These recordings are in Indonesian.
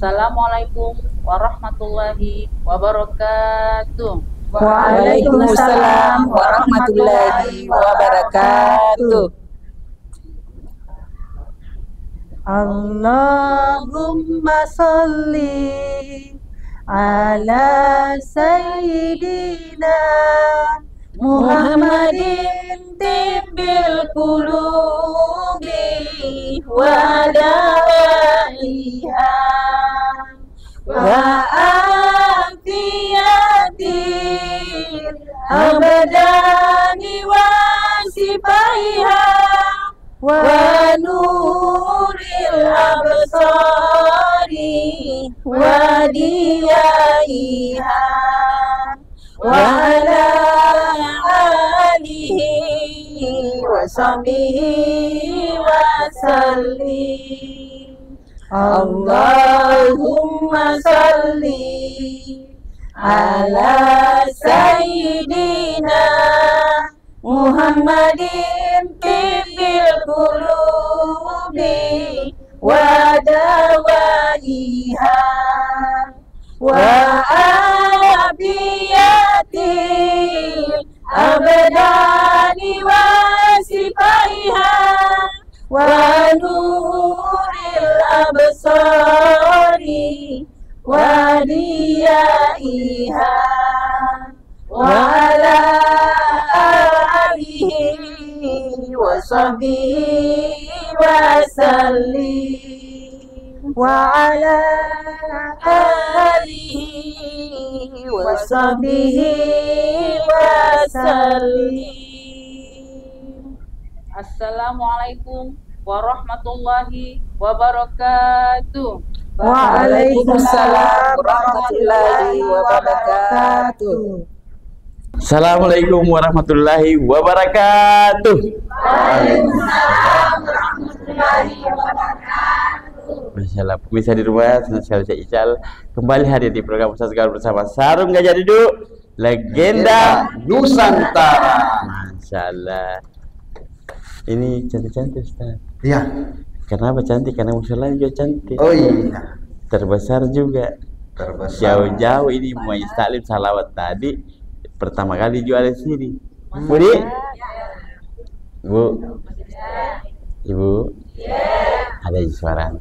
Assalamualaikum warahmatullahi wabarakatuh. Waalaikumsalam warahmatullahi wabarakatuh. Allahumma sholli ala sayyidina Muhammadin tibbil qulubi wa dawaiha wa afiyatil abdani wa sifaiha wa nuril absari wa diyaiha wa ala alihi wa sahbihi wa sallim. Allahumma salli ala sayyidina Muhammadin tibbil qulubi wa dawaiha wa afiyatil abdani wa sifaiha wa nuril absari wa diyaiha wa ala alihi wa sahbihi wa sallim wa ala alihi wa sahbihi wa sallim. Assalamualaikum warahmatullahi wabarakatuh. Waalaikumsalam warahmatullahi wabarakatuh. Assalamualaikum warahmatullahi wabarakatuh. Waalaikumsalam warahmatullahi wabarakatuh. Masya Allah, bisa di rumah, senang sekali saya Ical kembali hadir di program Ustaz Gaul bersama Sarung Gajah Duduk, legenda Nusantara. Masya Allah, ini cantik-cantik Ustaz. Iya. Kenapa cantik? Karena musola juga cantik. Oh iya. Terbesar juga. Terbesar. Jauh-jauh ini Majelis Taklim Salawat tadi pertama kali jual di sini. Budi, Bu, Ibu, ada suara.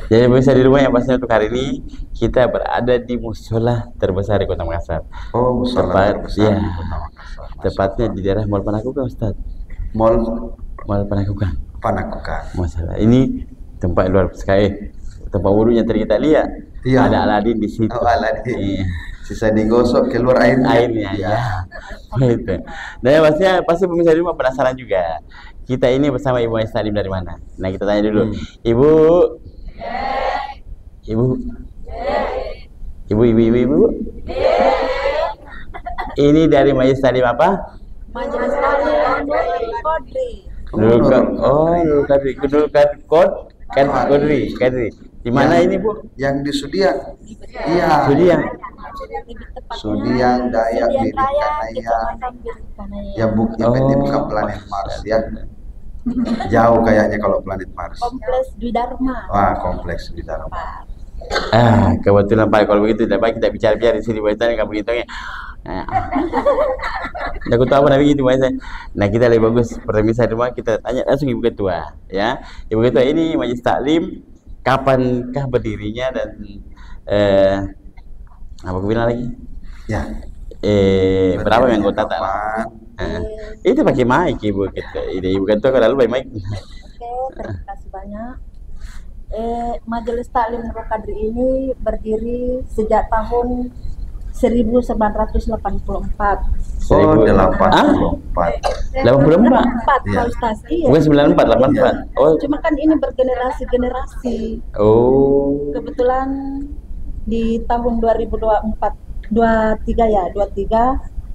Jadi bisa di rumah yang pasti untuk hari ini kita berada di musola terbesar di Kota Makassar. Oh, musola terbesar ya, di Kota Makassar. Tepatnya di daerah Mall Panakukan, Ustaz. Mall Panakukan. Panakukan. Masalah ini tempat luar sekali. Tempat wudhunya tadi kita lihat. Iya. Ada Aladin di situ. Oh, Aladin. Iya. Sisa digosok keluar airnya. Airnya ya. Gitu. Dan yang pastinya pasti pemirsa di rumah penasaran juga. Kita ini bersama Ibu Majelis Taklim dari mana? Nah, kita tanya dulu. Ibu. Ibu. Ibu. Ini dari Majelis Taklim apa? Majelis Taklim Kodri. Nurul Kadri. Di mana ini, Bu? Yang di Sudiang. Iya. Sudiang. Sudiang, Dayak, Bibikanaya. Ya Bu, yang bukan planet Mars ya. Jauh kayaknya kalau planet Mars. Kompleks Dwi Dharma. Wah, kompleks di Dharma. Kebetulan Pak, kalau begitu tidak baik kita bicara di sini Bapak nggak begitu ya. Aku tahu apa begitu Mas. Nah, kita lebih bagus permisa di rumah kita tanya langsung Ibu Ketua ya. Ibu Ketua, ini Majelis Taklim kapankah berdirinya dan apa aku bilang lagi? Ya. Berapa yang anggota tak? Itu pakai mic Ibu Ketua. Ibu Ketua kalau baik mic. Oke, terima kasih banyak. Majelis Taklim Nurul Kadri ini berdiri sejak tahun 1984. Oh, 84. 84 Iya. Pak Ustaz. Iya. Bukan 94, 84. Oh. Cuma kan ini bergenerasi-generasi. Oh. Kebetulan di tahun 23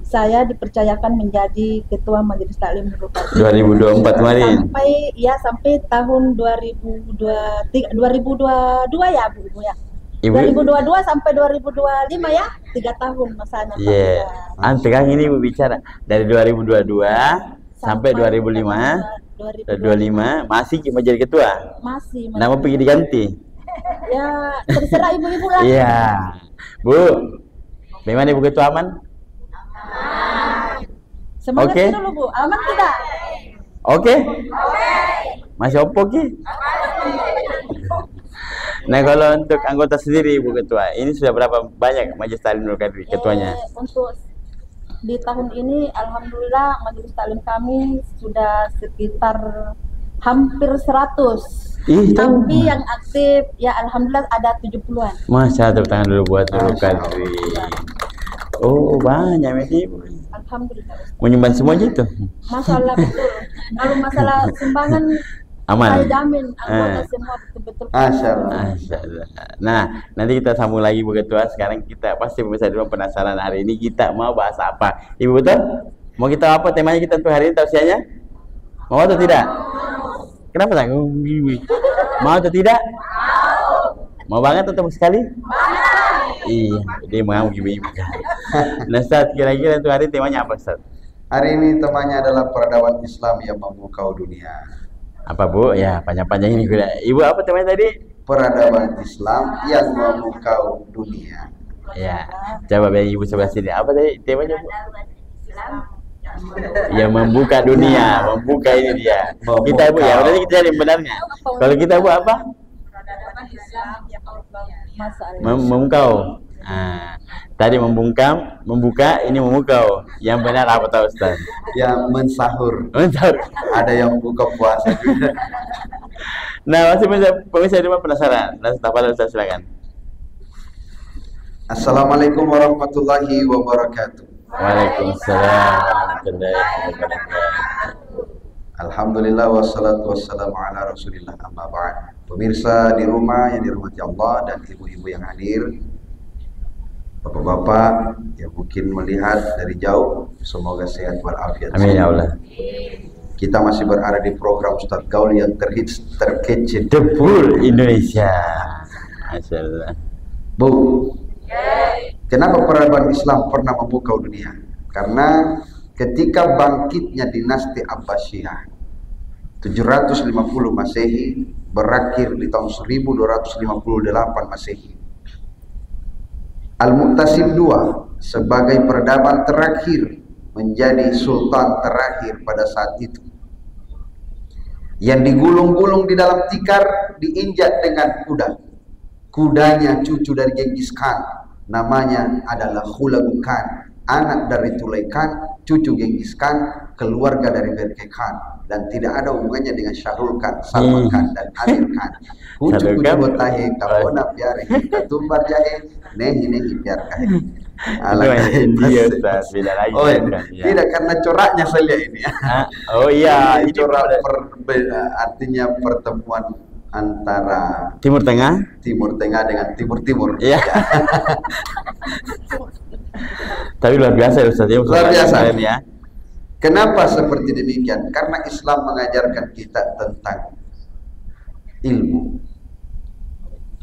saya dipercayakan menjadi ketua Majelis Taklim Nurul Kadri 2024 kemarin. Sampai tahun 2022 ya Bu ya. Ibu, 2022 sampai 2025 ya, 3 tahun masanya. Iya. Pegang ini Bu bicara dari 2022 sampai 2025 masih cuma jadi ketua. Masih. Nama pergi diganti. Ya, terserah ibu-ibu lah. Iya. Bu, bagaimana Ibu Ketua aman? Semangat Oke. dulu, Bu. Aman tidak? Oke? Masih opo Ki? Nah, kalau untuk anggota sendiri Ibu Ketua, ini sudah berapa banyak Majelis Taklim Nurul Kadri ketuanya? Untuk di tahun ini alhamdulillah majelis taklim kami sudah sekitar hampir 100. Ih, Tapi yang aktif ya alhamdulillah ada 70-an. Masya, tepuk tangan dulu buat Nurul Kadri. Oh, banyak ini. Alhamdulillah. Menyumbang semua gitu. Masalah betul. Kalau masalah sumbangan Aman. saya jamin anggota semua betul-betul. Masya Allah. Masya Allah. Nah, nanti kita sambung lagi Bu Ketua. Sekarang kita pasti pemirsa di rumah penasaran hari ini kita mau bahas apa. Ibu betul? Mau kita apa temanya kita untuk hari ini tausiahnya? Mau atau tidak? Kenapa tak? Mau atau tidak? Mau banget atau sekali? Iya, dia mau ibu-ibu. Nah, Ustaz, kira-kira untuk hari temanya apa, Ustaz? Hari ini temanya adalah peradaban Islam yang memukau dunia. Apa Bu? Ya, panjang-panjang ini kuda. Ibu apa temanya tadi? Peradaban Islam yang memukau dunia. Ya, coba bagi Ibu sebelah sini. Apa tadi temanya Bu? Ya, membuka dunia, membuka ini dia. Membuka. Kita Bu ya, berarti kita cari yang benarnya. Kalau kita Bu apa? Masalah. Memukau. Nah, tadi membungkam, membuka, ini memukau. Yang benar apa tahu Ustaz? Yang mensahur. Bentar. Ada yang buka puasa juga. Nah, masih pemirsa di rumah penasaran. Dan setelah Ustaz silakan. Assalamualaikum warahmatullahi wabarakatuh. Waalaikumsalam warahmatullahi wabarakatuh. Alhamdulillah wassalatu wassalamu ala rasulillah amma ba'd. Pemirsa di rumah yang dirahmati Allah dan ibu-ibu yang hadir, bapak-bapak yang mungkin melihat dari jauh, semoga sehat walafiat. Amin ya Allah. Kita masih berada di program Ustadz Gaul yang terhits, terkece, Debur Indonesia. Masya Allah. Bu, kenapa peradaban Islam pernah memukau dunia? Karena ketika bangkitnya dinasti Abbasiyah 750 Masehi berakhir di tahun 1258 Masehi, Al-Mu'tasim II sebagai peradaban terakhir menjadi sultan terakhir pada saat itu, yang digulung-gulung di dalam tikar, diinjak dengan kuda. Kudanya cucu dari Genghis Khan, namanya adalah Hulagu Khan, anak dari Tulay Khan, cucu Genghis Khan, keluarga dari Berke Khan, dan tidak ada hubungannya dengan Syahrul Khan, Salman Khan, dan Amir Khan. Kucu-kucu botahe, kapona piare, katumbar jahe, nehi biar kahe. India Ustaz, beda lagi. Oh, kan? Ya. tidak, karena coraknya saya lihat ini. Oh iya, Ini corak artinya pertemuan antara Timur Tengah. Timur Tengah dengan Timur Timur. Iya. Tapi luar biasa ya Ustaz ya. Luar biasa. Kalian ya. Kenapa seperti demikian? Karena Islam mengajarkan kita tentang ilmu.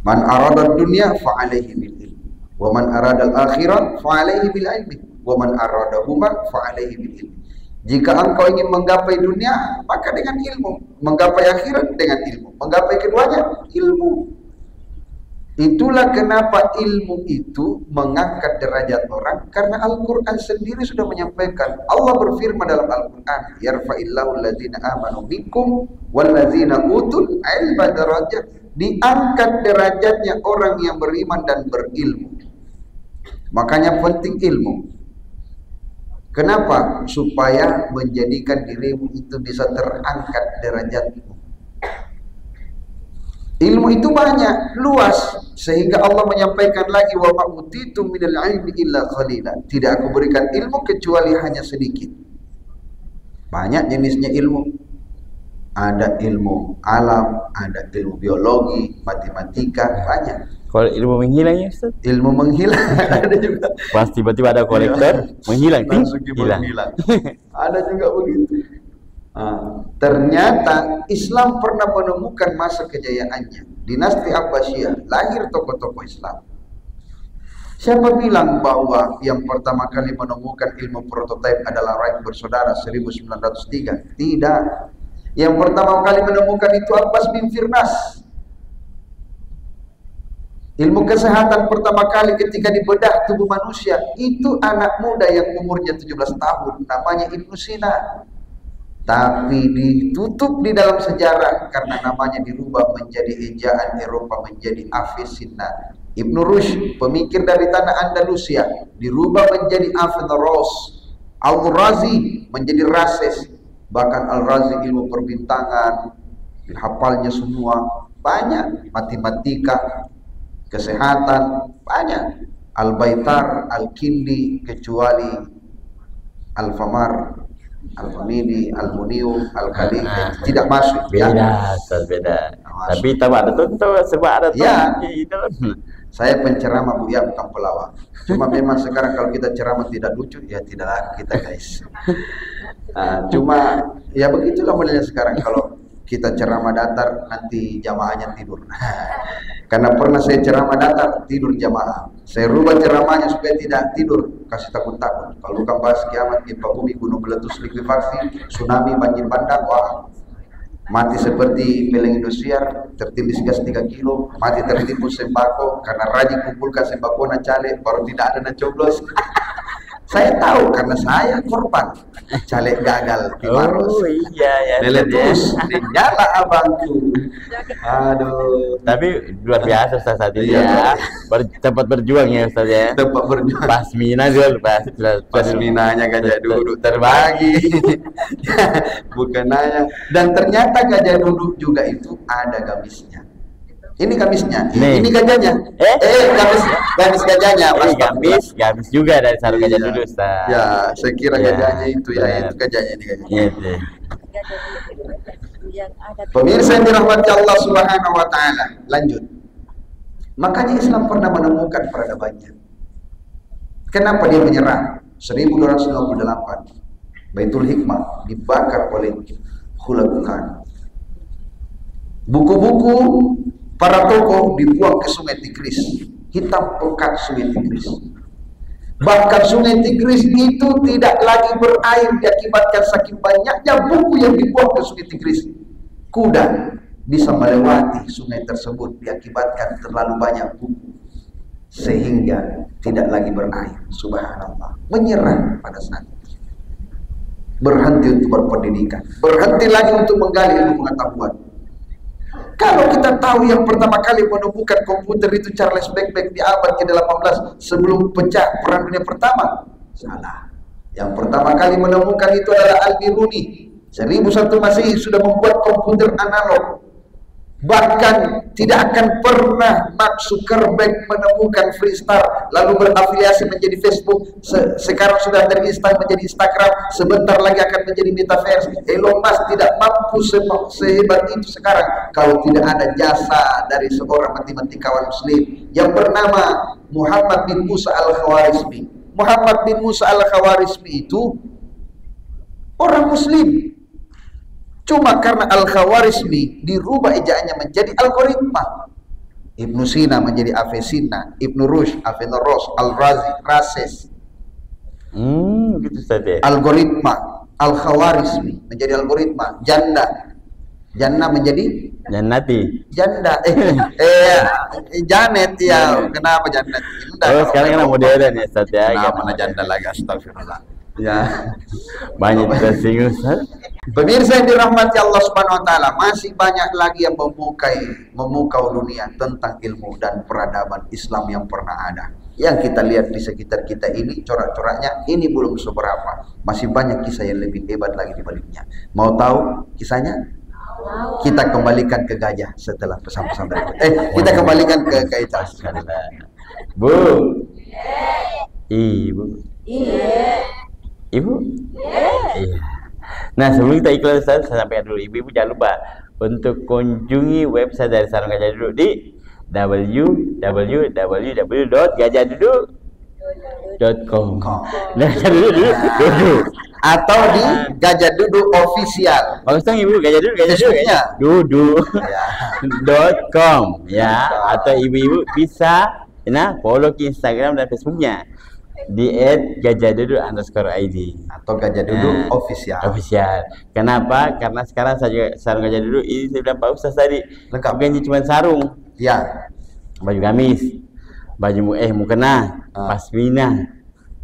Man arada dunya fa alaihi bil ilmi, wa man arada al akhirah fa alaihi bil ilmi, wa man arada huma fa alaihi bil ilmi. Jika engkau ingin menggapai dunia, maka dengan ilmu. Menggapai akhirat dengan ilmu. Menggapai keduanya, ilmu. Itulah kenapa ilmu itu mengangkat derajat orang, karena Al-Quran sendiri sudah menyampaikan. Allah berfirman dalam Al-Quran, yarfa'illahu alladzina amanu minkum walladzina utul ilma darajat. Diangkat derajatnya orang yang beriman dan berilmu. Makanya penting ilmu. Kenapa? Supaya menjadikan dirimu itu bisa terangkat derajatmu. Ilmu itu banyak, luas, sehingga Allah menyampaikan lagi, wa ma utitu minal ilmi illa qalila. Tidak aku berikan ilmu kecuali hanya sedikit. Banyak jenisnya ilmu. Ada ilmu alam, ada ilmu biologi, matematika, banyak. Kalau ilmu menghilang ya Ustaz? Ilmu menghilang ada juga. Pas tiba-tiba ada kolektor menghilang, Langsung hilang. Ada juga begitu. Ternyata Islam pernah menemukan masa kejayaannya. Dinasti Abbasiyah, lahir tokoh-tokoh Islam. Siapa bilang bahwa yang pertama kali menemukan ilmu prototipe adalah Wright bersaudara 1903? Tidak. Yang pertama kali menemukan itu Abbas bin Firnas. Ilmu kesehatan pertama kali ketika dibedah tubuh manusia itu anak muda yang umurnya 17 tahun, namanya Ibnu Sina. Tapi ditutup di dalam sejarah karena namanya dirubah menjadi ejaan Eropa menjadi Avicenna. Ibnu Rushd, pemikir dari tanah Andalusia, dirubah menjadi Averroes. Al-Razi menjadi Rases. Bahkan Al-Razi ilmu perbintangan, hafalnya semua, banyak. Matematika, kesehatan, banyak. Al-Baitar, Al-Kindi, kecuali Al-Famar, Al-Famidi, Al-Muniu, Al-Khalid tidak masuk. Beda, beda. Tapi tahu ada tuh sebab ada tuh. Ya, saya penceramah Bu ya, bukan pelawak. Cuma memang sekarang kalau kita ceramah tidak lucu, ya tidak kita guys. Cuma ya begitulah modelnya sekarang. Kalau kita ceramah datar nanti jamaahnya tidur. Karena pernah saya ceramah datar tidur jamaah. Saya rubah ceramahnya supaya tidak tidur, kasih takut-takut. Kalau bukan bahas kiamat, gempa bumi, gunung meletus, likuifaksi, tsunami, banjir bandang, wah, mati seperti peleng Indosiar, tertindih gas 3 kilo, mati tertipu sembako karena rajin kumpulkan sembako na caleg baru tidak ada na coblos. Saya tahu karena saya korban caleg gagal di Maros. Oh iya ya. Meletus, nyala abangku. Aduh. Tapi luar biasa Ustaz saat ini ya. Tempat berjuang ya Ustaz ya. Tempat berjuang. Pasmina juga Pasminanya Gajah Duduk terbagi. Bukan nanya. Dan ternyata Gajah Duduk juga itu ada gamisnya. Ini gamisnya, ini gajahnya. Gamis gajahnya. Gamis juga dari sarung Gajah Duduk Ustaz. Ya, saya kira gajahnya itu ya, itu gajahnya ini gajahnya. Pemirsa yang dirahmati Allah Subhanahu wa taala, lanjut. Makanya Islam pernah menemukan peradabannya. Kenapa dia menyerah? 1298 Baitul Hikmah dibakar oleh Khulafaul Khan. Buku-buku para tokoh dibuang ke Sungai Tigris, hitam pekat Sungai Tigris. Bahkan Sungai Tigris itu tidak lagi berair diakibatkan saking banyaknya buku yang dibuang ke Sungai Tigris. Kuda bisa melewati sungai tersebut diakibatkan terlalu banyak buku, sehingga tidak lagi berair. Subhanallah, menyerah pada saat itu. Berhenti untuk berpendidikan, berhenti lagi untuk menggali ilmu pengetahuan. Kalau kita tahu yang pertama kali menemukan komputer itu Charles Babbage di abad ke-18 sebelum pecah Perang Dunia Pertama, salah. Yang pertama kali menemukan itu adalah Al-Biruni. 1001 Masehi sudah membuat komputer analog. Bahkan tidak akan pernah Mark Zuckerberg menemukan Freestar lalu berafiliasi menjadi Facebook. Sekarang sudah terinstall menjadi Instagram, sebentar lagi akan menjadi Metaverse. Elon Musk tidak mampu sehebat itu sekarang kalau tidak ada jasa dari seorang matematikawan muslim yang bernama Muhammad bin Musa al-Khawarizmi. Muhammad bin Musa al-Khawarizmi itu orang muslim. Cuma karena Al-Khawarizmi dirubah ejaannya menjadi algoritma. Ibnu Sina menjadi Avicenna, Ibnu Rushd, Averroes, Al-Razi, Rases. Gitu saja. Algoritma, Al-Khawarizmi menjadi algoritma. Janda menjadi Jannati. janda. Janet ya. Kenapa Janet? Sekarang kan modern ya Ustaz ya. Kenapa mana janda lagi? Astagfirullah. Ya. Banyak tersinggung Ustaz. Pemirsa yang dirahmati Allah Subhanahu wa taala, masih banyak lagi yang memukau dunia tentang ilmu dan peradaban Islam yang pernah ada. Yang kita lihat di sekitar kita ini, corak-coraknya ini belum seberapa. Masih banyak kisah yang lebih hebat lagi di baliknya. Mau tahu kisahnya? Kita kembalikan ke gajah setelah pesan-pesan berikut. Kita kembalikan ke Ita. Bu. Ibu. Ibu? Iya. Nah, sebelum kita iklan Ustaz, saya sampaikan dulu ibu-ibu jangan lupa untuk kunjungi website dari Sarung Gajah Duduk di www.gajahduduk.com. Gajah Duduk Atau di Gajah Duduk official. Bagus dong ibu, Gajah Duduk duduk.com ya. Atau ibu-ibu bisa follow ke Instagram dan Facebooknya di @gajahduduk_id atau Gajah Duduk official. Kenapa? Karena sekarang Sarung Gajah Duduk ini saya bilang Pak Ustaz tadi lengkap. bukan cuma sarung. Ya. baju gamis, baju mukena, pasmina,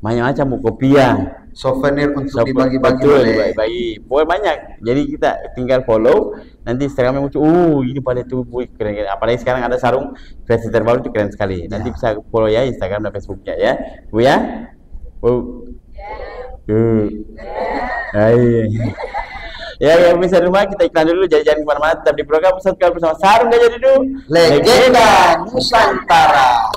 macam-macam kopiah. Souvenir untuk dibagi-bagi betul, boleh. dibagi-bagi. Pokoknya banyak. Jadi kita tinggal follow, nanti Instagramnya muncul. Ini pada tuh, keren-keren. Apalagi sekarang ada sarung kreasi terbaru itu keren sekali. Nanti bisa follow ya Instagram dan Facebooknya ya, Bu ya. Bu. Ya, bisa rumah kita iklan dulu, jangan kemana-mana. Tetap di program Ustaz Gaul bersama Sarung Gajah Duduk, Legenda Nusantara.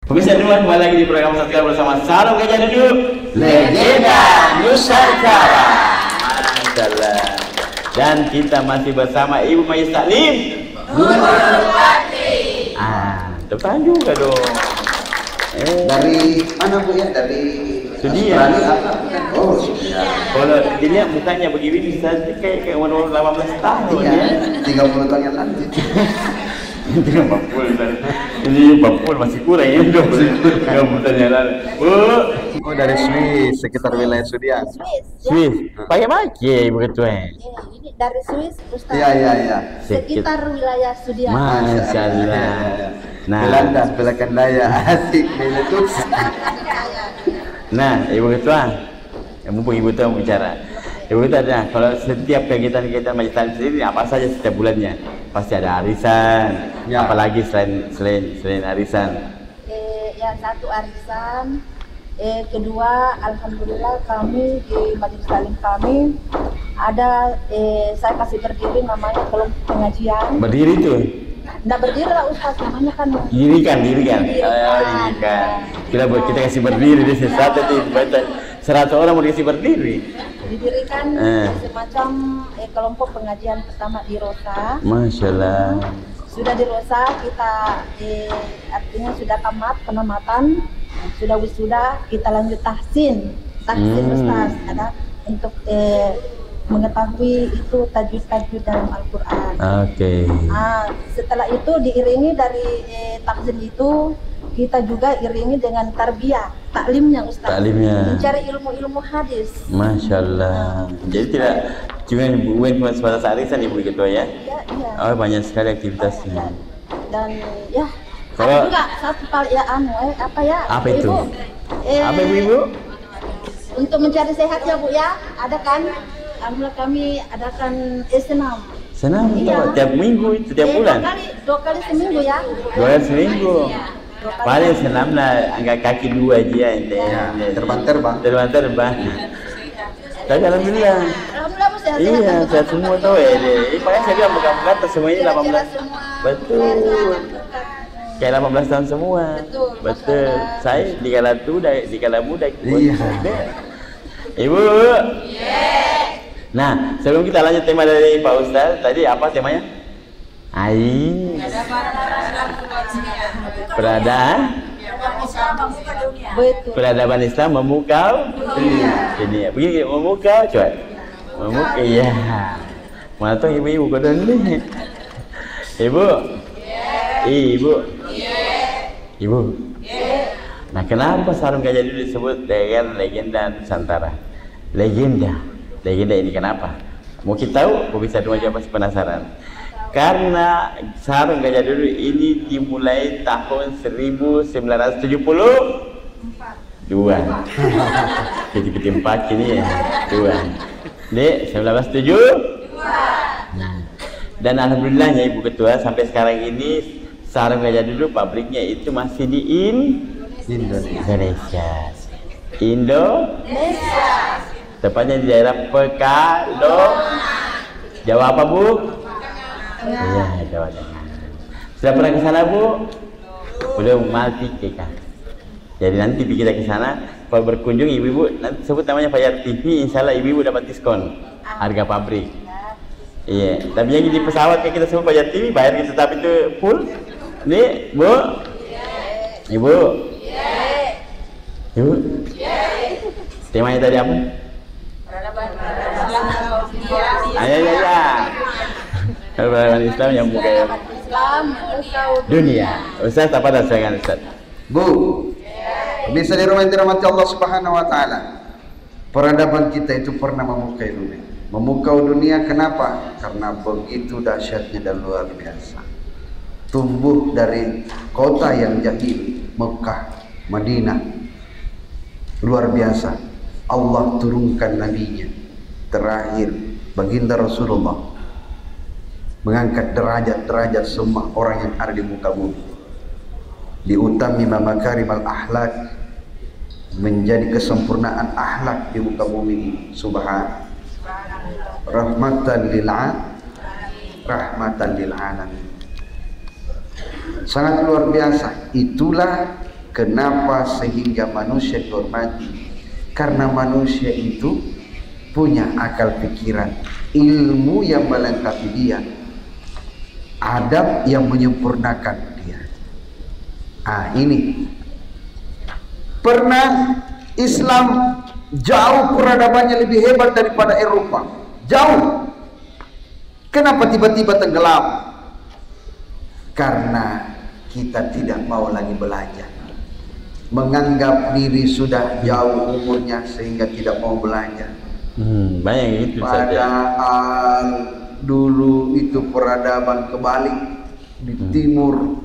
Pemirsa rumah, kembali lagi di program Ustaz Gaul bersama Sarung Gajah Duduk, Legenda Nusantara. Masyaallah. Dan kita masih bersama Ibu Mayis Taklim. Depan juga dong. Dari mana Bu ya? Dari Sudia. Australia apa? Oh, Sudia. Kalau dilihat mukanya begini, kayak umur 18 tahun Iya, ya. 30 tahun yang lalu. Ini 40 kan. Ini 40 masih kurang ya dong. 30 tahun yang lalu. Bu, Oh, dari Swiss, sekitar wilayah Sudia. Swiss. Pakai begitu Ini dari Swiss, Ustaz. Iya. Sekitar wilayah Sudia. Masyaallah. Nah, Belanda, belakan daya, asik, meletus. nah, Ibu Ketua, mumpung Ibu Ketua mau bicara. Ibu Ketua ada, kalau setiap kegiatan-kegiatan Majelis Taklim sendiri apa saja setiap bulannya? Pasti ada arisan, Ya. apalagi selain arisan. Ya, satu arisan. Kedua, alhamdulillah kami di Majelis Taklim kami ada saya kasih berdiri namanya kelompok pengajian. Berdiri tuh. Nggak berdiri lah Ustaz, namanya kan Dirikan. Dirikan. Kita kasih berdiri di sesuatu di baca 100 orang mau dikasih berdiri. didirikan semacam kelompok pengajian pertama di Rosa. Masyaallah. Sudah di Rosa kita artinya sudah tamat penamatan, sudah wisuda, kita lanjut tahsin Ustaz, ada untuk mengetahui itu tajwid dalam Al-Quran. Oke. Setelah itu diiringi dari tahsin itu kita juga iringi dengan tarbiyah, taklimnya Ustaz. Taklimnya. Mencari ilmu-ilmu hadis. Masyaallah. Jadi tidak cuma sebatas arisan Ibu Ketua ya? Iya. Oh, banyak sekali aktivitasnya. Dan ya Kalau- ada juga satu kali ya Apa itu? Ibu? Apa Ibu? Untuk mencari sehat ya Bu ya, ada kan? Alhamdulillah kami adakan senam. Senam Iya. tiap minggu itu tiap bulan. Dua kali seminggu ya. 2 kali seminggu. Dua kali. Paling senam lah angkat kaki 2 aja ente. Terbang-terbang. Terbang. Tapi alhamdulillah. Alhamdulillah Bu sehat. Iya, sehat semua tuh makanya saya bilang bukan semuanya 18. Betul. Kayak 18 tahun semua. Betul. Saya dikala muda. Iya. Ibu. Nah, sebelum kita lanjut tema dari Pak Ustaz, tadi apa temanya? Peradaban Islam memukau dunia. Begini memukau, coba. Memukau, iya. Mana tahu ibu-ibu kau nih? Ibu. Nah, kenapa Sarung Gajah Duduk disebut dengan legenda Nusantara? Legenda ini kenapa? Mau kita tahu? Kau bisa cuma jawab penasaran. Karena Sarung Gajah Duduk ini dimulai tahun 1972. Kecil-kecil 4 ini ya. 2. Dek, 1972. Nah, dan alhamdulillahnya Ibu Ketua sampai sekarang ini Sarung Gajah Duduk pabriknya itu masih di Indonesia. Tepatnya di daerah Pekalongan. Jawa apa Bu? Iya, Jawa Tengah. Sudah pernah ke sana Bu? Belum, mati kekal. Jadi nanti kita ke sana, kalau berkunjung ibu-ibu nanti sebut namanya Fajar TV, insya Allah ibu-ibu dapat diskon harga pabrik. Iya, tapi yang di pesawat kayak kita sebut Fajar TV bayar kita tetap itu full. Nih Bu, Ibu. Ibu? Temanya tadi apa? Ya. Peradaban Islam yang buka dunia. Ustaz, apa dasarkan Ustaz? Bu, bisa dirahmati Allah Subhanahu wa taala. Peradaban kita itu pernah memukau dunia. Memukau dunia kenapa? Karena begitu dahsyatnya dan luar biasa. Tumbuh dari kota yang jahil, Mekah, Madinah. Luar biasa. Allah turunkan nabinya terakhir, baginda Rasulullah, mengangkat derajat-derajat semua orang yang ada di muka bumi. Diutammima makarimal akhlak, menjadi kesempurnaan akhlak di muka bumi ini. Subhan rahmatan lil alamin. Sangat luar biasa. Itulah kenapa sehingga manusia dihormati, karena manusia itu punya akal pikiran, ilmu yang melengkapi dia, adab yang menyempurnakan dia. Ini pernah Islam jauh peradabannya lebih hebat daripada Eropa, jauh. Kenapa tiba-tiba tenggelam? Karena kita tidak mau lagi belajar, menganggap diri sudah jauh umurnya sehingga tidak mau belajar. Banyak gitu saja. Padahal dulu itu peradaban kebalik di timur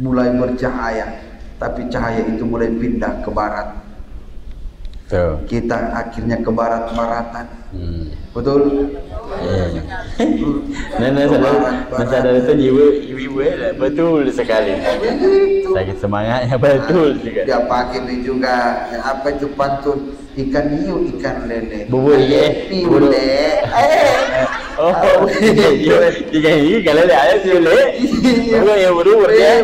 mulai bercahaya, tapi cahaya itu mulai pindah ke barat. Kita akhirnya ke barat-baratan. Betul? Sadar itu ibu-ibu betul sekali. Sakit semangatnya betul juga. Dia pakai ini juga apa itu pantun, ikan hiu, ikan lele, bubur piule. Oh, ikan hiu, ikan lele ada piule. Bukan yang berubah ya.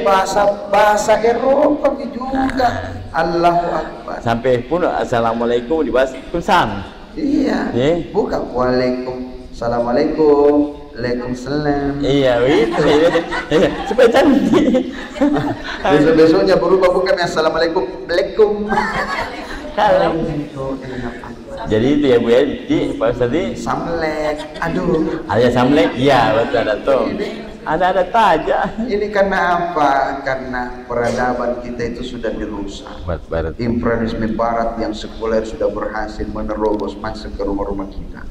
Bahasa Eropa juga. Allahu Akbar. Sampai pun assalamualaikum dibahas kumsam. Iya. Bukan waalaikum, assalamualaikum, waalaikumsalam. Iya, begitu. Supaya cantik. Besok-besoknya berubah, bukan assalamualaikum, waalaikum. Kalau jadi itu ya Bu ya, di Pak Ustadz samlek. Aduh. Ada samlek? Iya, betul ada tuh. Ada taja. Ini karena apa? Karena peradaban kita itu sudah dirusak. Imperialisme Barat yang sekuler sudah berhasil menerobos masuk ke rumah-rumah kita.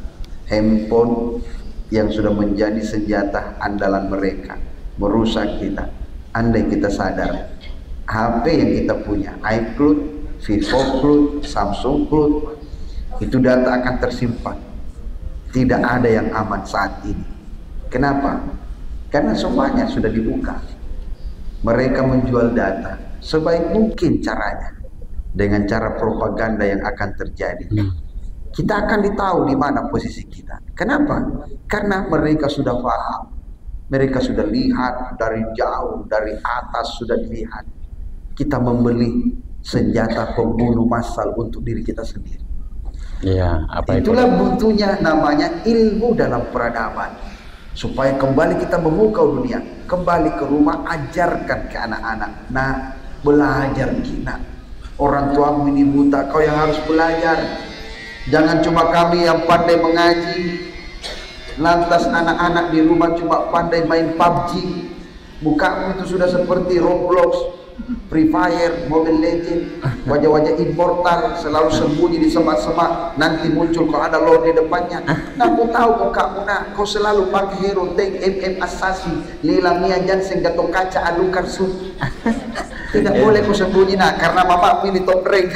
Handphone yang sudah menjadi senjata andalan mereka merusak kita. Andai kita sadar, HP yang kita punya, iCloud, Vivo Cloud, Samsung Cloud, itu data akan tersimpan. Tidak ada yang aman saat ini. Kenapa? Karena semuanya sudah dibuka. Mereka menjual data sebaik mungkin caranya, dengan cara propaganda yang akan terjadi. Kita akan ditahu di mana posisi kita. Kenapa? Karena mereka sudah paham. Mereka sudah lihat dari jauh, dari atas sudah dilihat. Kita membeli senjata pembunuh massal untuk diri kita sendiri. Iya, itulah butuhnya namanya ilmu dalam peradaban. Supaya kembali kita memukau dunia, kembali ke rumah, ajarkan ke anak-anak. Nah, belajar kita. Orang tuamu ini buta, kau yang harus belajar. Jangan cuma kami yang pandai mengaji, lantas anak-anak di rumah cuma pandai main PUBG. Mukamu itu sudah seperti Roblox, Free Fire, Mobile Legend, wajah-wajah immortal selalu sembunyi di semak-semak. Nanti muncul kalau ada lord di depannya. Aku tahu mukamu nak, kau selalu pakai hero tank MM Assassin, Lila Mia Jansen, Gatot Kaca, Adu Karsu. Tidak boleh kau sembunyi nak, karena mamamu ini top rank.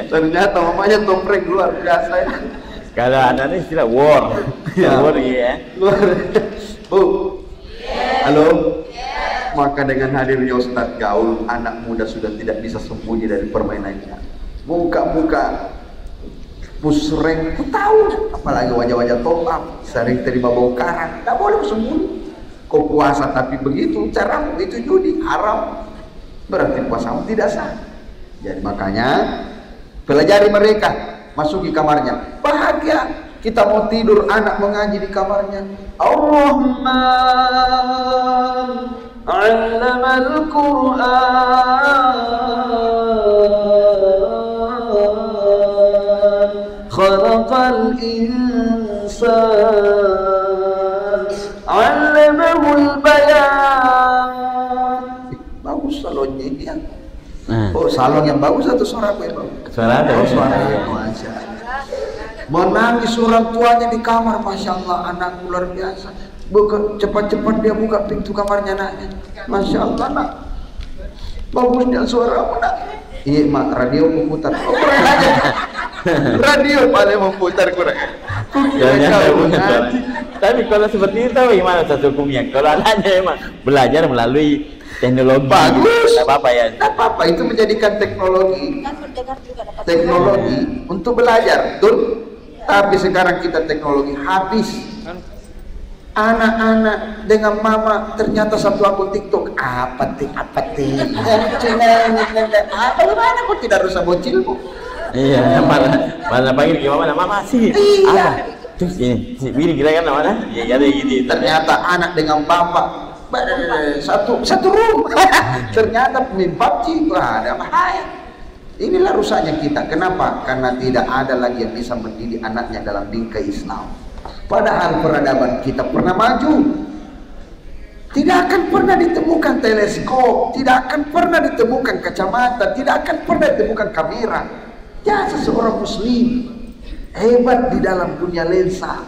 Ternyata mamanya top rank luar biasa ya. Kalau anak-anak istilah war, war ya. Bu, halo. Maka dengan hadirnya Ustadz Gaul, anak muda sudah tidak bisa sembunyi dari permainannya. Muka-muka pusreng, ku tahu. Apalagi wajah-wajah top up, sering terima bau karang, tak boleh sembunyi. Kau puasa tapi begitu caramu, itu judi, haram. Berarti puasamu tidak sah. Jadi makanya pelajari mereka, masuki kamarnya, bahagia. Kita mau tidur, anak mengaji di kamarnya. Ar-Rahman 'allamal Qur'an, khalaqal insan, 'allamahul bayan. Bagus salonnya ini ya. Oh, salon yang bagus atau suara aku yang bagus? Suara ada. Oh, suara Masya Allah. Menangis orang tuanya di kamar, Masya Allah, anak luar biasa. Cepat-cepat dia buka pintu kamarnya anaknya. Masya Allah, nak. Bagusnya suaramu, nak. Iya, mak, radio memutar. Oh, kurang aja. Radio paling memutar kurang. Tapi kalau seperti itu bagaimana Ustaz hukumnya? Kalau anaknya emang belajar melalui teknologi, bagus. Tidak apa-apa ya. Tidak apa-apa, itu menjadikan teknologi. Kan mendengar juga dapat Teknologi untuk belajar, betul? Tapi sekarang kita teknologi habis. Anak-anak dengan mama ternyata satu akun TikTok. Apa tik? Bagaimana kok tidak rusak bocilmu? Iya, malah panggil gimana? Mama sih. Iya. Terus ini kira kan mana? Ya ada gini. Ternyata anak dengan bapak satu room. Ternyata pemain PUBG. Wah, ada bahaya. Inilah rusaknya kita. Kenapa? Karena tidak ada lagi yang bisa mendidik anaknya dalam bingkai Islam. Padahal peradaban kita pernah maju. Tidak akan pernah ditemukan teleskop, tidak akan pernah ditemukan kacamata, tidak akan pernah ditemukan kamera. Ya, seseorang muslim hebat di dalam dunia lensa.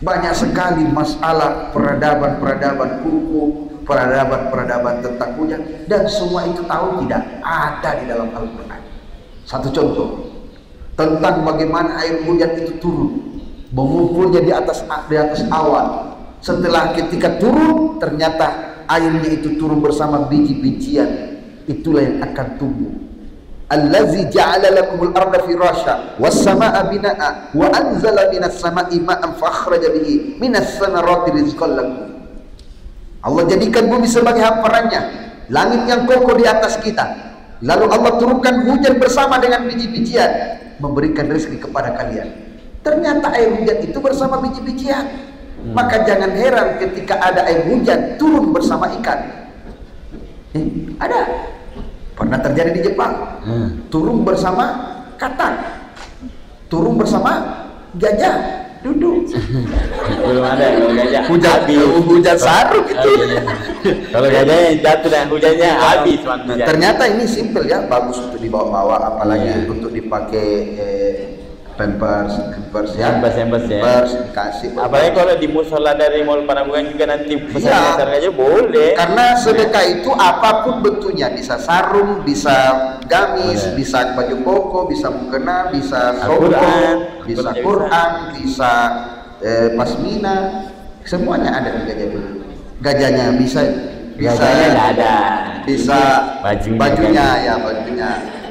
Banyak sekali masalah peradaban hukum, peradaban tentang hujan, dan semua itu tahu tidak ada di dalam Al-Quran. Satu contoh tentang bagaimana air hujan itu turun, mengumpulnya di atas awan. Setelah ketika turun, ternyata airnya itu turun bersama biji-bijian. Itulah yang akan tumbuh. Allazi ja'ala lakumul arda firasya was samaa'a binaa'a wa anzala minas samaa'i ma'an fa akhraja bihi minas samarati rizqan lakum. Allah jadikan bumi sebagai hamparannya, langit yang kokoh di atas kita. Lalu Allah turunkan hujan bersama dengan biji-bijian, memberikan rezeki kepada kalian. Ternyata air hujan itu bersama biji-bijian. Maka jangan heran ketika ada air hujan turun bersama ikan. Ada. Pernah terjadi di Jepang. Turun bersama katak. Turun bersama gajah. Duduk. Belum ada kalau gajah. Hujan sarung itu. Kalau gajahnya jatuh dan hujannya habis. Ternyata ini simple ya, bagus untuk dibawa-bawa, apalagi untuk dipakai pampers ya. Pampers dikasih. Apalagi kalau di musola dari Mall Parabugan juga nanti pesan aja boleh. Karena sedekah itu apapun bentuknya, bisa sarung, bisa gamis, bisa baju koko, bisa mukena, bisa songkok, bisa Quran, bisa pasmina, semuanya ada di gajah dulu. Gajahnya bisa gajahnya ada. Bisa bajunya.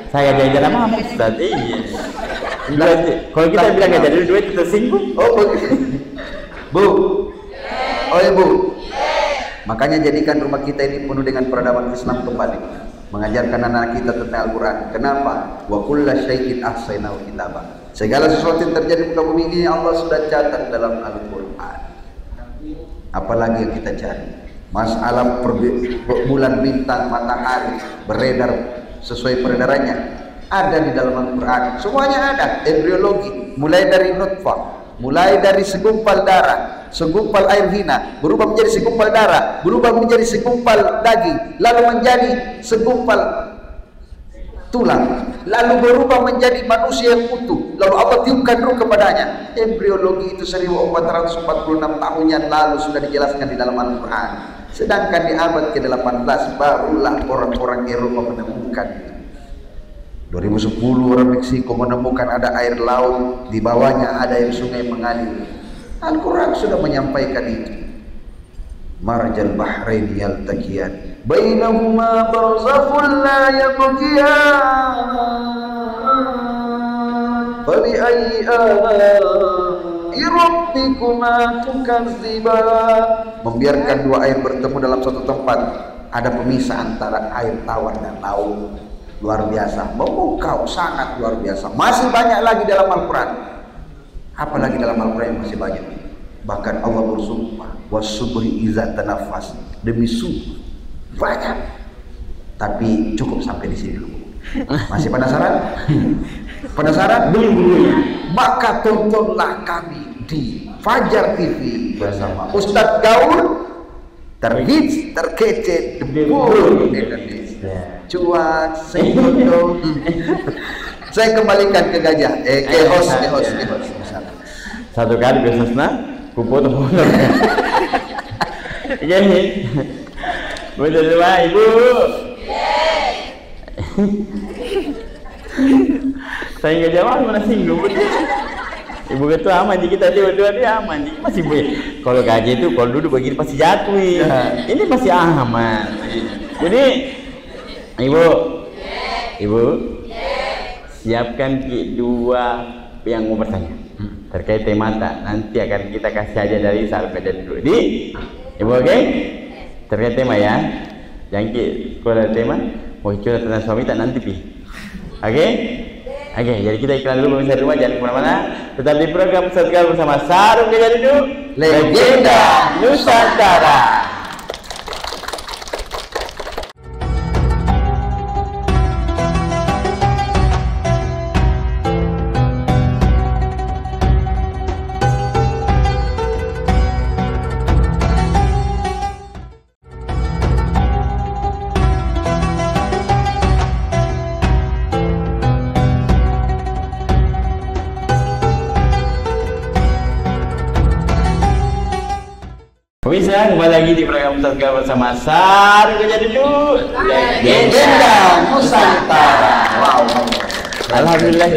Saya gajah lama Ustaz. Iya. Kalau kita bilang gak jadi duit kita tersinggung. Oh, Bu. Oh ya, Bu. Makanya jadikan rumah kita ini penuh dengan peradaban Islam kembali. Mengajarkan anak kita tentang Al-Quran. Kenapa? Wa kulla syai'in ahsaynahu kitaba. Segala sesuatu yang terjadi di muka bumi ini Allah sudah catat dalam Al-Quran. Apalagi yang kita cari? Masalah bulan, bintang, matahari beredar sesuai peredarannya. Ada di dalam Al-Quran, semuanya ada. Embriologi, mulai dari nutfah, mulai dari segumpal darah, segumpal air hina, berubah menjadi segumpal darah, berubah menjadi segumpal daging, lalu menjadi segumpal tulang, lalu berubah menjadi manusia yang utuh, lalu Allah tiupkan ruh kepadanya. Embriologi itu 1446 tahun yang lalu sudah dijelaskan di dalam Al-Quran. Sedangkan di abad ke-18 barulah orang-orang Eropa menemukan. 2010 orang Meksiko menemukan ada air laut, di bawahnya ada air sungai mengalir. Al-Quran sudah menyampaikan itu. Marjal bahrain yaltaqiyan bainahuma barzakhun la yabghiyan fabi ayyi ala'i rabbikuma tukadziban. Membiarkan dua air bertemu dalam satu tempat, ada pemisah antara air tawar dan laut. Luar biasa, memukau sangat luar biasa. Masih banyak lagi dalam Al-Quran. Apalagi dalam Al-Quran yang masih banyak. Bahkan Allah bersumpah, wasubhi iza tanafas, demi subuh banyak. Tapi cukup sampai di sini dulu. Masih penasaran? Penasaran? Belum. Maka tontonlah kami di Fajar TV bersama Ustadz Gaul, terhits, terkece, debur Indonesia. Cuan, singgung. Saya kembalikan ke Gajah, ke host. Satu kali biasanya kupotong. Gini, betul dua ibu. Saya nggak jawab mana singgung. Ibu ketua aman, kita dua-dua dia aman, masih bu. Kalau gaji itu kalau duduk begini pasti jatuh. Ini masih aman. Jadi ibu, siapkan dua yang mau bertanya terkait tema nanti akan kita kasih aja dari Sarung Gajah Duduk. Di ibu oke? Terkait tema ya. Yang kalau ada tema mau curhat tentang suami tak nanti pi. Oke? Oke, jadi kita iklan dulu pemirsa di rumah, jangan kemana-mana. Tetap di program Ustadz Gaul bersama Sarung Gajah Duduk, Legenda Nusantara. Pemirsa, kembali lagi di program Ustadz Gaul bersama Sarung Gajah Duduk, Legenda Nusantara. Wow. Alhamdulillah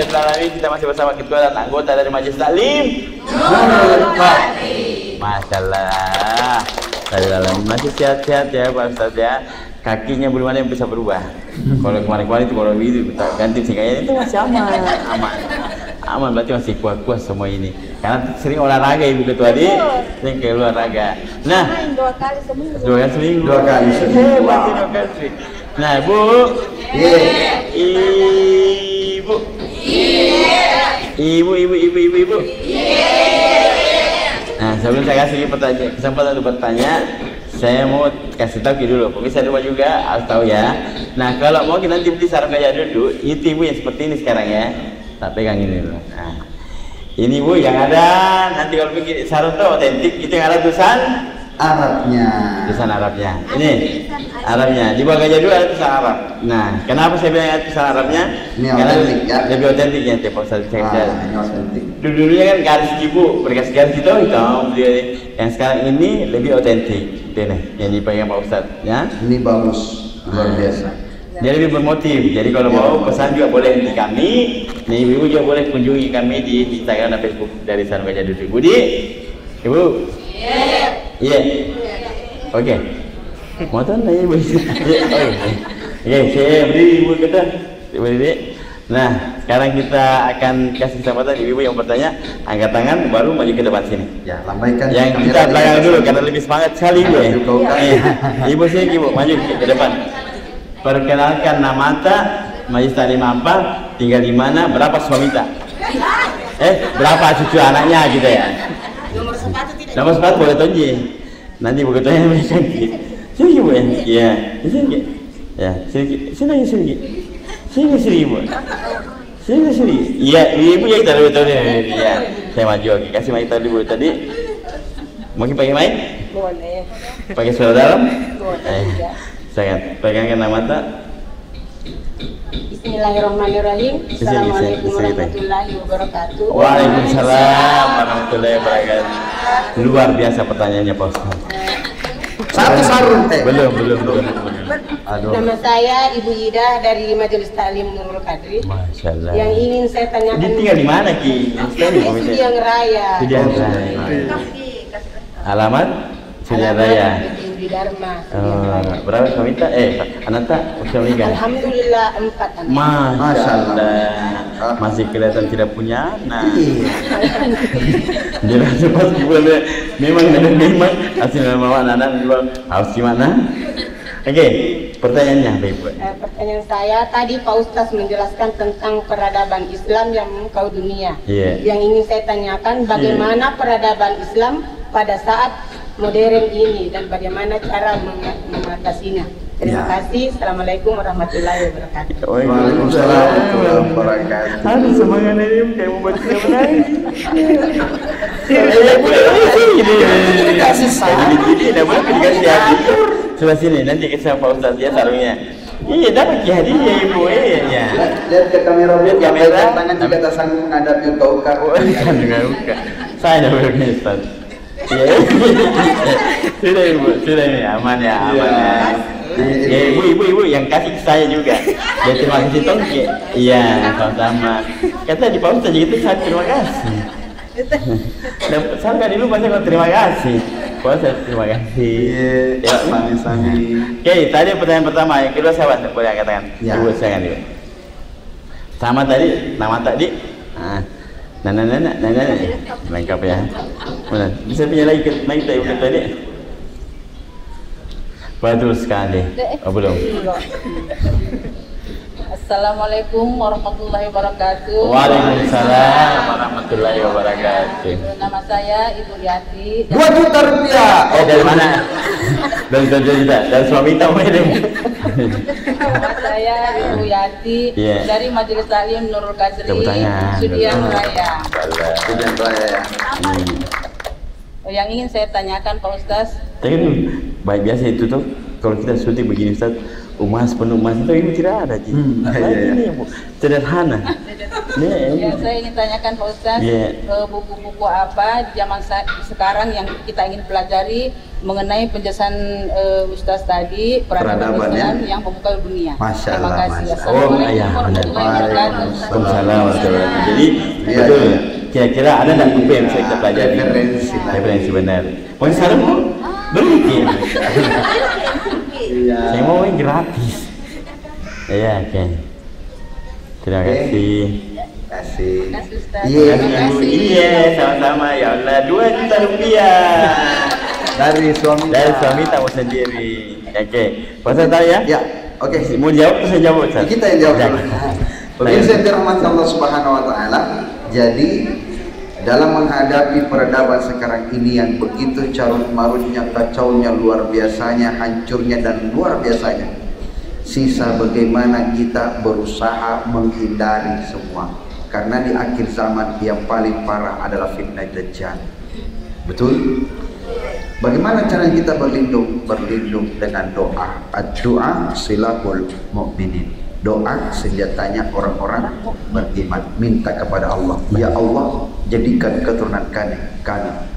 kita masih bersama ketua dan anggota dari Majelis Taklim. Masya Allah. Dari dalam masih sehat-sehat ya Pak Ustadz ya. Kakinya belum ada yang bisa berubah. Kalau kemarin-kemarin itu kalau itu ganti singkatnya itu masih aman berarti masih kuat semua ini karena sering olahraga ibu ketua di sering ke olahraga. Nah, 2 kali seminggu. 2 kali seminggu. 2 kali seminggu. Hebat 2 kali. Nah bu, ibu. Nah sebelum saya kasih kesempatan untuk bertanya, saya mau kasih tahu dulu, pemirsa rumah juga harus tahu ya. Nah kalau mau nanti beli Sarung Gajah Duduk, itu ibu yang seperti ini sekarang ya. Tak pegang ini dulu. Nah, ini bu yang ada nanti kalau bikin sarung itu otentik, itu yang ada tulisan Arabnya. Tulisan Arabnya. Ini Arabnya. Di bawah Gajah Duduk ada tulisan Arab. Nah, kenapa saya bilang ada tulisan Arabnya? Ini karena otentik ya. lebih otentik ya tiap Ustaz cek. Ini otentik. Dulunya kan garis ibu, berkas garis itu hitam. Yang sekarang ini lebih otentik. Ini yang dipegang Pak Ustaz ya. Ini bagus, luar biasa. Dia lebih bermotif. Jadi kalau mau pesan juga boleh di kami. Nih ibu juga boleh kunjungi kami di Instagram dan Facebook dari Sarung Gajah Duduk. Budi, ibu. Iya. Oke. Mau tahu nanya ibu? Oke, saya beri ibu kita. Beri. Nah, sekarang kita akan kasih kesempatan ibu yang bertanya, angkat tangan baru maju ke depan sini. Ya, lambaikan. Yang kita belakang dulu karena lebih semangat sekali ibu. Ibu sini ibu maju ke depan. Perkenalkan nama tak, Majelis Taklim apa, tinggal di mana, berapa suami tak? Berapa cucu anaknya gitu ya? Nomor sepatu boleh tonji. Nanti buku tanya mereka. Sini ibu ya? Iya. Sini. Ya, sini. Sini ibu. Sini. Iya, ibu yang tadi betul nih. Iya. Saya maju lagi. Kasih mic tadi dulu tadi. Mungkin pakai mic? Boleh. Pakai suara dalam? Boleh. Saya pegangkan nama tak. Bismillahirrahmanirrahim. Assalamualaikum warahmatullahi wabarakatuh. Waalaikumsalam warahmatullahi wabarakatuh. Luar biasa pertanyaannya Pak Ustaz. Satu sarung teh. Belum. Aduh. Nama saya Ibu Ida dari Majelis Taklim Nurul Kadri. Masya Allah. Yang ingin saya tanyakan. Ini tinggal di mana Ki? Sudiang Raya. Sudiang Raya. Alamat Sudiang Raya. Di Dharma. Berapa suami tak? Anak tak? Usia menikah? Alhamdulillah 4 anak. Masya Allah. Masih kelihatan tidak punya anak. Dia rasa pasti boleh. Memang hasil nama anak harus gimana? Oke, pertanyaannya Ibu. Pertanyaan saya tadi Pak Ustaz menjelaskan tentang peradaban Islam yang mengkau dunia. Iya. Yang ingin saya tanyakan bagaimana peradaban Islam pada saat modern ini dan bagaimana cara mengatasinya. Terima kasih. Assalamualaikum warahmatullahi wabarakatuh. Waalaikumsalam warahmatullahi wabarakatuh. Aduh, semangat ini kayak membuat saya menangis. Ini kasih saya. Ini tidak boleh dikasih hadiah. Sebelah sini nanti kasih Pak Ustaz ya sarungnya. Iya, dapat hadiah Ibu. Iya. Lihat ke kamera, lihat kamera. Tangan jika tak sanggup menghadapi uka-uka. Bukan uka. Saya dah berani Ustaz. Iya. Sudah Ibu, sudah ini aman ya. Ya, ibu yang kasih ke saya juga. Ya terima kasih Tong. Iya, sama-sama. Kata di Pak Ustaz gitu, saya terima kasih. Dan sampai dulu banyak terima kasih. Pak Ustaz terima kasih. Iya, sami-sami. Oke, tadi pertanyaan pertama, yang kedua saya boleh katakan. Ya. Ibu saya kan Ibu. Sama tadi, nama tadi. Nana, lengkap ya. Benar. Bisa punya lagi naik tak Ibu tadi? Betul sekali. Oh belum. Assalamualaikum warahmatullahi wabarakatuh. Waalaikumsalam warahmatullahi wabarakatuh. Nama saya Ibu Yati. 2 juta rupiah. Dari mana? Dari 2 juta. Dari suami tahu ini. Nama saya Ibu Yati dari Majelis Taklim Nurul Kasri, Sudiang Raya. Sudiang Raya ya. Yang ingin saya tanyakan Pak Ustaz. Tapi baik biasa itu tuh kalau kita syuting begini Ustaz, emas penuh emas itu ini tidak ada ini sederhana. Ya, saya ingin tanyakan Pak Ustaz, buku-buku apa di zaman sekarang yang kita ingin pelajari mengenai penjelasan Ustaz tadi, peradaban Islam yang membuka dunia. Masya Terima Allah, kasih. Masya Allah. Waalaikumsalam. Jadi betul. Kira-kira ada nggak buku yang bisa kita pelajari? Referensi benar. Poin sekarang beli. Saya mau yang gratis. Iya, oke. Terima kasih. Iya, sama-sama. Ya Allah, 2 juta rupiah dari suami tahu sendiri. Oke, Pasal tahu ya? Ya, oke. Mau jawab atau saya jawab? Kita yang jawab. Pemirsa yang dirahmati Allah Subhanahu Wa Taala. Jadi dalam menghadapi peradaban sekarang ini yang begitu carut marutnya, kacaunya, luar biasanya, hancurnya dan luar biasanya, sisa bagaimana kita berusaha menghindari semua. Karena di akhir zaman yang paling parah adalah fitnah Dajjal. Betul? Bagaimana cara kita berlindung? Berlindung dengan doa. Ad-du'a silahul mu'minin. Doa senjatanya orang-orang beriman. Minta kepada Allah, ya Allah, jadikan keturunan kami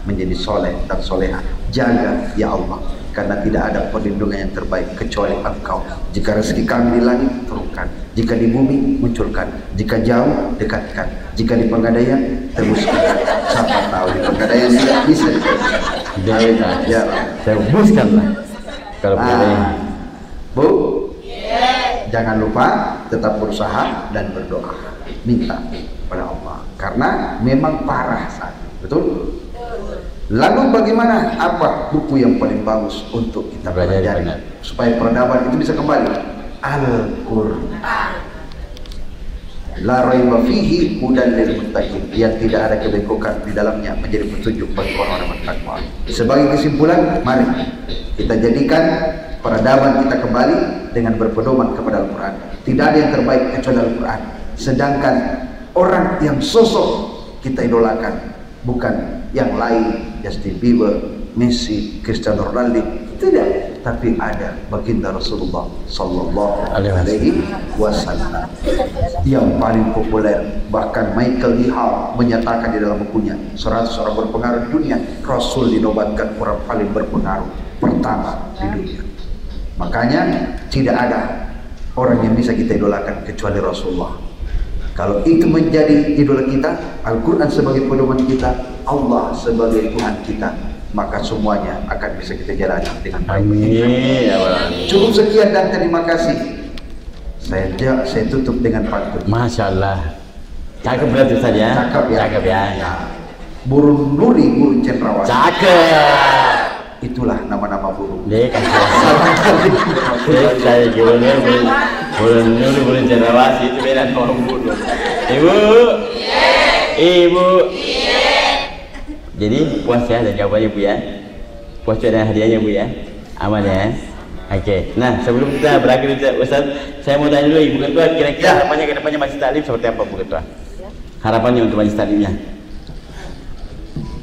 menjadi soleh dan soleha. Jaga ya Allah, karena tidak ada perlindungan yang terbaik kecuali Engkau. Jika rezeki kami di langit, turunkan. Jika di bumi, munculkan. Jika jauh, dekatkan. Jika di Pegadaian, tembuskan. Siapa tahu di Pegadaian tidak bisa. Ya, tembuskanlah. Kalau Pegadaian, Bu, jangan lupa tetap berusaha dan berdoa, minta pada Allah, karena memang parah saat ini. Betul? Lalu bagaimana? Apa buku yang paling bagus untuk kita pelajari supaya peradaban itu bisa kembali? Al-Quran. La raiba fihi hudan lil muttaqin, yang tidak ada kebengkokan di dalamnya, menjadi petunjuk bagi orang-orang bertakwa. Sebagai kesimpulan, mari kita jadikan peradaban kita kembali dengan berpedoman kepada Al-Quran. Tidak ada yang terbaik kecuali Al-Quran. Sedangkan orang yang sosok kita idolakan bukan yang lain, Justin Bieber, Messi, Cristiano Ronaldo, tidak, tapi ada baginda Rasulullah Sallallahu Alaihi Wasallam yang paling populer. Bahkan Michael Nihal menyatakan di dalam bukunya 100 orang berpengaruh di dunia, Rasul dinobatkan orang paling berpengaruh pertama di dunia. Makanya tidak ada orang yang bisa kita idolakan kecuali Rasulullah. Kalau itu menjadi idola kita, Al-Quran sebagai pedoman kita, Allah sebagai Tuhan kita, maka semuanya akan bisa kita jalani dengan baik. Amin. Cukup sekian dan terima kasih. Saya tutup dengan pantun. Masya Allah. Cakep berarti Ustaz ya? Cakep ya. Burung nuri, burung cendrawasih. Cakep. Itulah nama-nama burung. Saya burung nuri, burung cendrawasih itu beda nama burung. Ibu. Jadi puas ya dan jawabannya Bu ya. Bocor dan hadiahnya Bu ya. Aman ya. Oke. Nah, sebelum kita berakhir Ustaz, saya mau tanya dulu Ibu Ketua, kira-kira harapannya ke depannya Majelis Taklim seperti apa Bu Ketua? Harapannya untuk Majelis Taklimnya?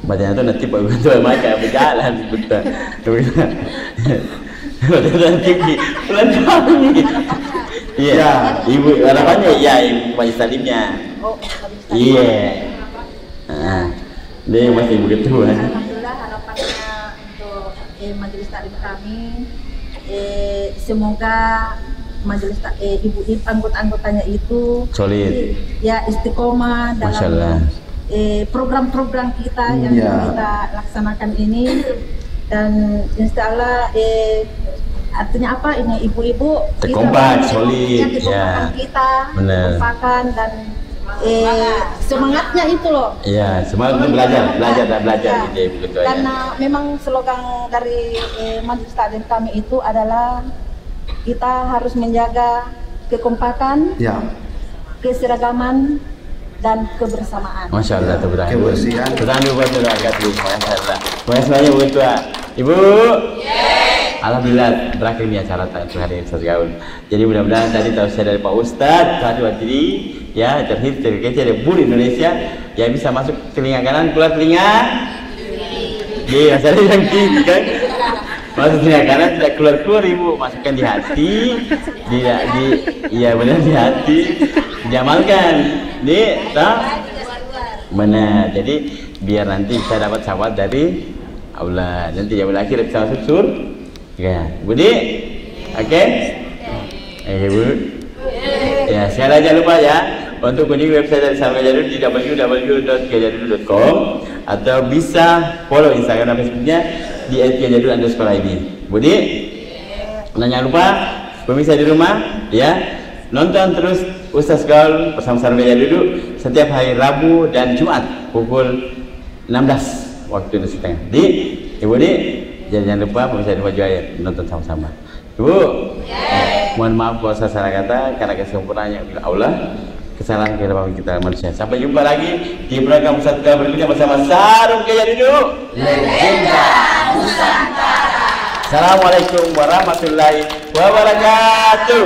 Bacanya itu nanti Pak Ketua maka berjalan Bu Ketua. Nanti bulan tahun ini. Iya, Ibu harapannya ya Ibu Majelis Taklimnya. Iya. Nah, ini masih Ibu Ketua. Alhamdulillah harapannya untuk Majelis Taklim kami, semoga majelis ibu-ibu anggotanya itu solid, ya istiqomah dalam program-program kita yang kita laksanakan ini, dan insya Allah artinya apa ini ibu-ibu kompak, solid ya, kita kompakan dan semangatnya itu loh. Iya, semangat untuk belajar ya. Ibu Ketua. Karena memang slogan dari Majelis Taklim kami itu adalah kita harus menjaga kekompakan, keseragaman dan kebersamaan. Masya Allah, kebersihan. Terima kasih Bu Ketua. Ibu. Alhamdulillah berakhir nih acara hari Ustaz Gaul. Jadi mudah-mudahan tadi tausiah dari Pak Ustadz Fadil Wajri ya terhit terkece dari buru Indonesia ya bisa masuk telinga kanan keluar telinga kiri. Iya, saya yang kiri kan. Masuk telinga kanan tidak keluar Ibu, masukkan di hati, iya benar di hati, diamalkan. Benar. Jadi biar nanti bisa dapat syafaat dari Allah. Nanti jam akhir bisa masuk surga. Ya, Budi, oke? Bu, ya sekali jangan lupa ya untuk kunjungi website dari Salam Gajah di www.gajahdudu.com atau bisa follow Instagram dan Facebooknya di @gajahdudu_id. Budi, dan jangan lupa pemirsa di rumah ya nonton terus Ustaz Gaul bersama Salam Gajah Dudu setiap hari Rabu dan Jumat pukul 16 waktu Indonesia Tengah di Ibu Di. Jangan lupa pemirsa di Wajah nonton sama-sama. Ibu, mohon maaf kalau salah kata karena kesempurnaannya Allah, kesalahan kita manusia. Sampai jumpa lagi di program Ustaz Gaul berikutnya bersama Salam Gajah Dudu, Legenda Nusantara. Assalamualaikum warahmatullahi wabarakatuh.